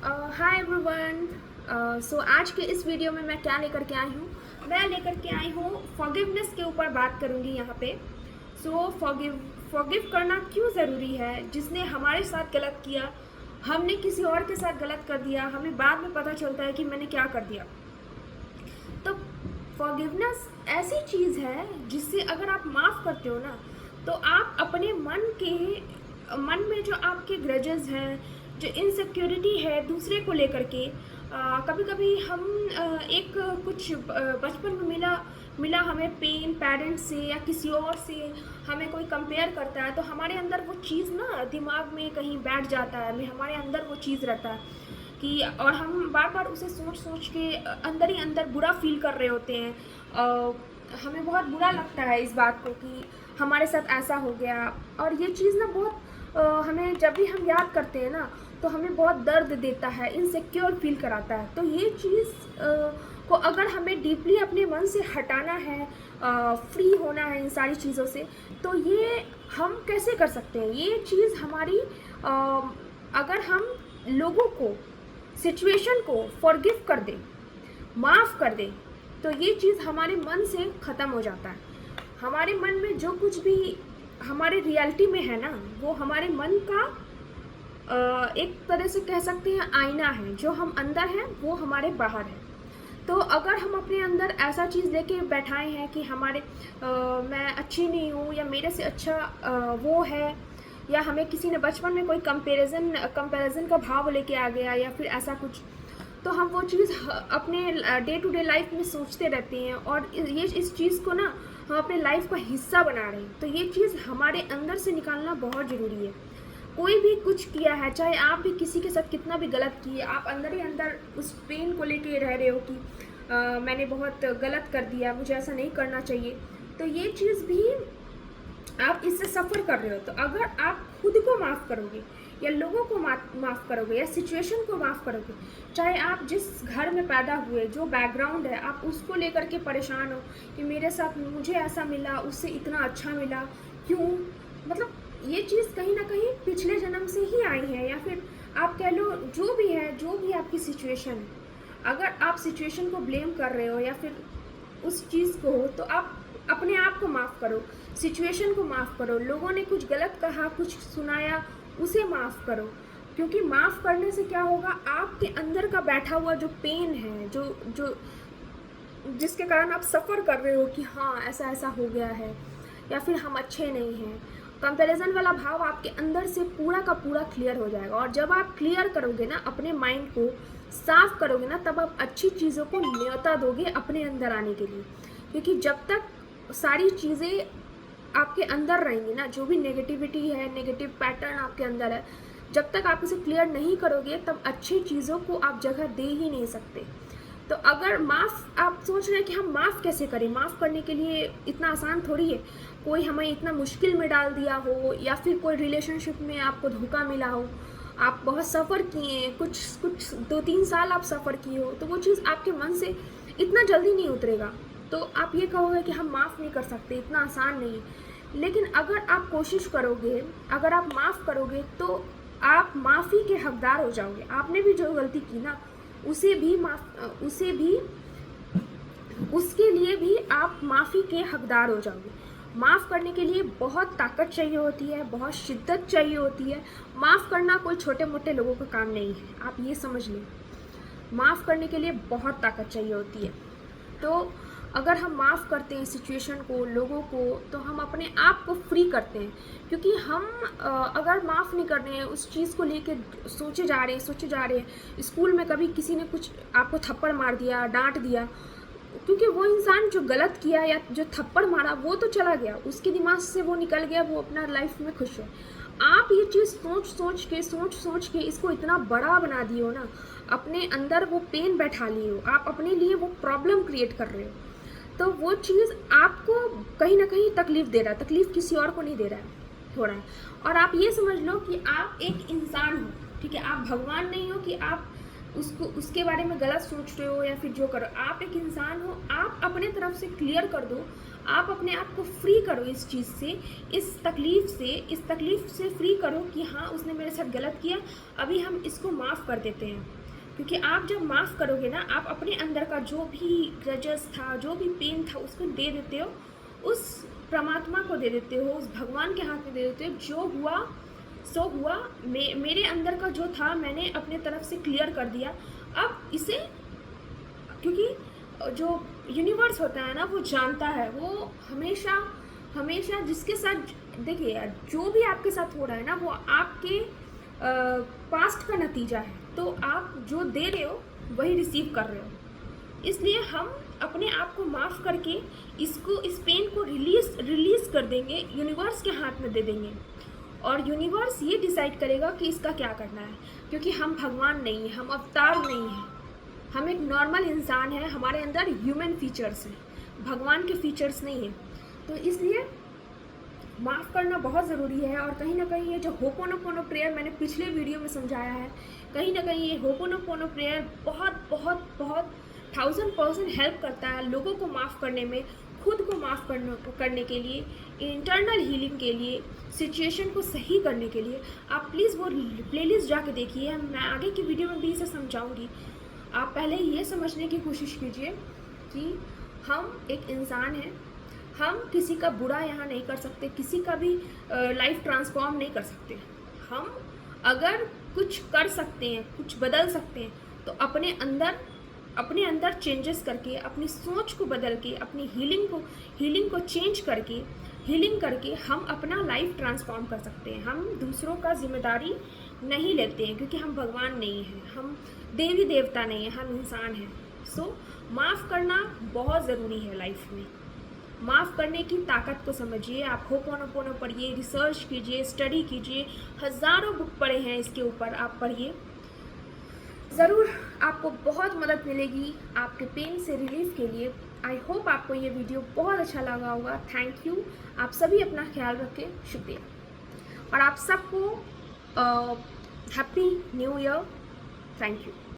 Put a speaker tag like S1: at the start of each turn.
S1: Hi everyone. सो आज के इस वीडियो में मैं क्या लेकर के आई हूँ। मैं लेकर के आई हूँ फॉरगिवनेस के ऊपर बात करूँगी यहाँ पे। सो फॉरगिव करना क्यों ज़रूरी है। जिसने हमारे साथ गलत किया, हमने किसी और के साथ गलत कर दिया, हमें बाद में पता चलता है कि मैंने क्या कर दिया। तो फॉरगिवनेस ऐसी चीज़ है जिससे अगर आप माफ़ करते हो ना, तो आप अपने मन में जो आपके ग्रजेस हैं, जो इनसिक्योरिटी है दूसरे को लेकर के, कभी कभी हम एक कुछ बचपन में मिला हमें पेन पेरेंट्स से या किसी और से, हमें कोई कंपेयर करता है तो हमारे अंदर वो चीज़ ना दिमाग में कहीं बैठ जाता है, हमारे अंदर वो चीज़ रहता है कि, और हम बार बार उसे सोच सोच के अंदर ही अंदर बुरा फील कर रहे होते हैं। हमें बहुत बुरा लगता है इस बात को कि हमारे साथ ऐसा हो गया। और ये चीज़ ना बहुत हमें जब भी हम याद करते हैं ना, तो हमें बहुत दर्द देता है, इनसिक्योर फील कराता है। तो ये चीज़ को अगर हमें डीपली अपने मन से हटाना है, फ्री होना है इन सारी चीज़ों से, तो ये हम कैसे कर सकते हैं। ये चीज़ हमारी अगर हम लोगों को, सिचुएशन को फॉरगिव कर दें, माफ़ कर दें, तो ये चीज़ हमारे मन से ख़त्म हो जाता है। हमारे मन में जो कुछ भी हमारे रियलिटी में है ना, वो हमारे मन का एक तरह से कह सकते हैं आईना है। जो हम अंदर हैं वो हमारे बाहर है। तो अगर हम अपने अंदर ऐसा चीज़ लेके बैठाए हैं कि मैं अच्छी नहीं हूँ या मेरे से अच्छा वो है, या हमें किसी ने बचपन में कोई कंपैरिजन का भाव लेके आ गया या फिर ऐसा कुछ, तो हम वो चीज़ अपने डे टू डे लाइफ में सोचते रहते हैं और ये इस चीज़ को ना हम अपने लाइफ का हिस्सा बना रहे हैं। तो ये चीज़ हमारे अंदर से निकालना बहुत ज़रूरी है। कोई भी कुछ किया है, चाहे आप भी किसी के साथ कितना भी गलत किए, आप अंदर ही अंदर उस पेन को लेके रह रहे हो कि मैंने बहुत गलत कर दिया, मुझे ऐसा नहीं करना चाहिए, तो ये चीज़ भी आप इससे सफ़र कर रहे हो। तो अगर आप खुद को माफ़ करोगे या लोगों को माफ़ करोगे या सिचुएशन को माफ़ करोगे, चाहे आप जिस घर में पैदा हुए, जो बैकग्राउंड है, आप उसको लेकर के परेशान हो कि मेरे साथ मुझे ऐसा मिला, उससे इतना अच्छा मिला, क्यों, मतलब ये चीज़ कहीं ना कहीं पिछले जन्म से ही आई है, या फिर आप कह लो जो भी है, जो भी आपकी सिचुएशन है, अगर आप सिचुएशन को ब्लेम कर रहे हो या फिर उस चीज़ को हो, तो आप अपने आप को माफ़ करो, सिचुएशन को माफ़ करो, लोगों ने कुछ गलत कहा, कुछ सुनाया, उसे माफ़ करो। क्योंकि माफ़ करने से क्या होगा, आपके अंदर का बैठा हुआ जो पेन है, जो जो जिसके कारण आप सफ़र कर रहे हो कि हाँ ऐसा ऐसा हो गया है या फिर हम अच्छे नहीं हैं, कंपैरिजन वाला भाव आपके अंदर से पूरा का पूरा क्लियर हो जाएगा। और जब आप क्लियर करोगे ना, अपने माइंड को साफ करोगे ना, तब आप अच्छी चीज़ों को न्योता दोगे अपने अंदर आने के लिए। क्योंकि जब तक सारी चीज़ें आपके अंदर रहेंगी ना, जो भी नेगेटिविटी है, नेगेटिव पैटर्न आपके अंदर है, जब तक आप उसे क्लियर नहीं करोगे, तब अच्छी चीज़ों को आप जगह दे ही नहीं सकते। तो अगर आप सोच रहे हैं कि हम माफ़ कैसे करें, माफ़ करने के लिए इतना आसान थोड़ी है। कोई हमें इतना मुश्किल में डाल दिया हो, या फिर कोई रिलेशनशिप में आपको धोखा मिला हो, आप बहुत सफ़र किए, कुछ 2-3 साल आप सफ़र किए हो, तो वो चीज़ आपके मन से इतना जल्दी नहीं उतरेगा। तो आप ये कहोगे कि हम माफ़ नहीं कर सकते, इतना आसान नहीं है। लेकिन अगर आप कोशिश करोगे, अगर आप माफ़ करोगे, तो आप माफ़ी के हकदार हो जाओगे। आपने भी जो गलती की ना, उसके लिए भी आप माफ़ी के हकदार हो जाओगे। माफ़ करने के लिए बहुत ताकत चाहिए होती है, बहुत शिद्दत चाहिए होती है। माफ़ करना कोई छोटे मोटे लोगों का काम नहीं है, आप ये समझ लें। माफ़ करने के लिए बहुत ताकत चाहिए होती है। तो अगर हम माफ़ करते हैं सिचुएशन को, लोगों को, तो हम अपने आप को फ्री करते हैं। क्योंकि हम अगर माफ़ नहीं कर रहे हैं, उस चीज़ को लेके सोचे जा रहे हैं, स्कूल में कभी किसी ने कुछ आपको थप्पड़ मार दिया, डांट दिया, क्योंकि वो इंसान जो गलत किया या जो थप्पड़ मारा वो तो चला गया, उसके दिमाग से वो निकल गया, वो अपना लाइफ में खुश है। आप ये चीज़ सोच सोच के इसको इतना बड़ा बना दिए हो ना, अपने अंदर वो पेन बैठा लिए हो, आप अपने लिए वो प्रॉब्लम क्रिएट कर रहे हो। तो वो चीज़ आपको कहीं ना कहीं तकलीफ़ दे रहा है, तकलीफ़ किसी और को नहीं दे रहा है, हो रहा है। और आप ये समझ लो कि आप एक इंसान हो, ठीक है, आप भगवान नहीं हो कि आप उसके बारे में गलत सोच रहे हो या फिर जो करो। आप एक इंसान हो, आप अपने तरफ से क्लियर कर दो, आप अपने आप को फ्री करो इस चीज़ से, इस तकलीफ़ से फ्री करो कि हाँ उसने मेरे साथ गलत किया, अभी हम इसको माफ़ कर देते हैं। क्योंकि आप जब माफ़ करोगे ना, आप अपने अंदर का जो भी ग्रजेस था, जो भी पेन था, उसको दे देते हो, उस परमात्मा को दे देते हो, उस भगवान के हाथ में दे देते हो। जो हुआ सो हुआ, मेरे अंदर का जो था मैंने अपने तरफ से क्लियर कर दिया। अब इसे, क्योंकि जो यूनिवर्स होता है ना, वो जानता है, वो हमेशा हमेशा जिसके साथ, देखिए यार, जो भी आपके साथ हो रहा है ना, वो आपके पास्ट का नतीजा है। तो आप जो दे रहे हो वही रिसीव कर रहे हो। इसलिए हम अपने आप को माफ़ करके इस पेन को रिलीज़ कर देंगे, यूनिवर्स के हाथ में दे देंगे, और यूनिवर्स ये डिसाइड करेगा कि इसका क्या करना है। क्योंकि हम भगवान नहीं हैं, हम अवतार नहीं हैं, हम एक नॉर्मल इंसान हैं, हमारे अंदर ह्यूमन फीचर्स हैं, भगवान के फीचर्स नहीं हैं। तो इसलिए माफ़ करना बहुत ज़रूरी है। और कहीं ना कहीं ये जो होपोनोपोनो प्रेयर मैंने पिछले वीडियो में समझाया है, कहीं ना कहीं ये होपोनोपोनो प्रेयर बहुत बहुत बहुत 1000% हेल्प करता है लोगों को माफ़ करने में, खुद को माफ़ करने के लिए, इंटरनल हीलिंग के लिए, सिचुएशन को सही करने के लिए। आप प्लीज़ वो प्लेलिस्ट जाके देखिए, मैं आगे की वीडियो में भी इसे समझाऊंगी। आप पहले ये समझने की कोशिश कीजिए कि हम एक इंसान हैं, हम किसी का बुरा यहाँ नहीं कर सकते, किसी का भी लाइफ ट्रांसफॉर्म नहीं कर सकते। हम अगर कुछ कर सकते हैं, कुछ बदल सकते हैं, तो अपने अंदर चेंजेस करके, अपनी सोच को बदल के, अपनी हीलिंग को चेंज करके, हीलिंग करके हम अपना लाइफ ट्रांसफॉर्म कर सकते हैं। हम दूसरों का जिम्मेदारी नहीं लेते हैं, क्योंकि हम भगवान नहीं हैं, हम देवी देवता नहीं हैं, हम इंसान हैं। सो माफ़ करना बहुत ज़रूरी है लाइफ में। माफ़ करने की ताकत को समझिए। आप होपोनोपोनो पढ़िए, रिसर्च कीजिए, स्टडी कीजिए, हज़ारों बुक पढ़े हैं इसके ऊपर, आप पढ़िए, ज़रूर आपको बहुत मदद मिलेगी आपके पेन से रिलीफ के लिए। आई होप आपको ये वीडियो बहुत अच्छा लगा होगा। Thank you. आप सभी अपना ख्याल रखें, शुक्रिया। और आप सबको happy new year. Thank you.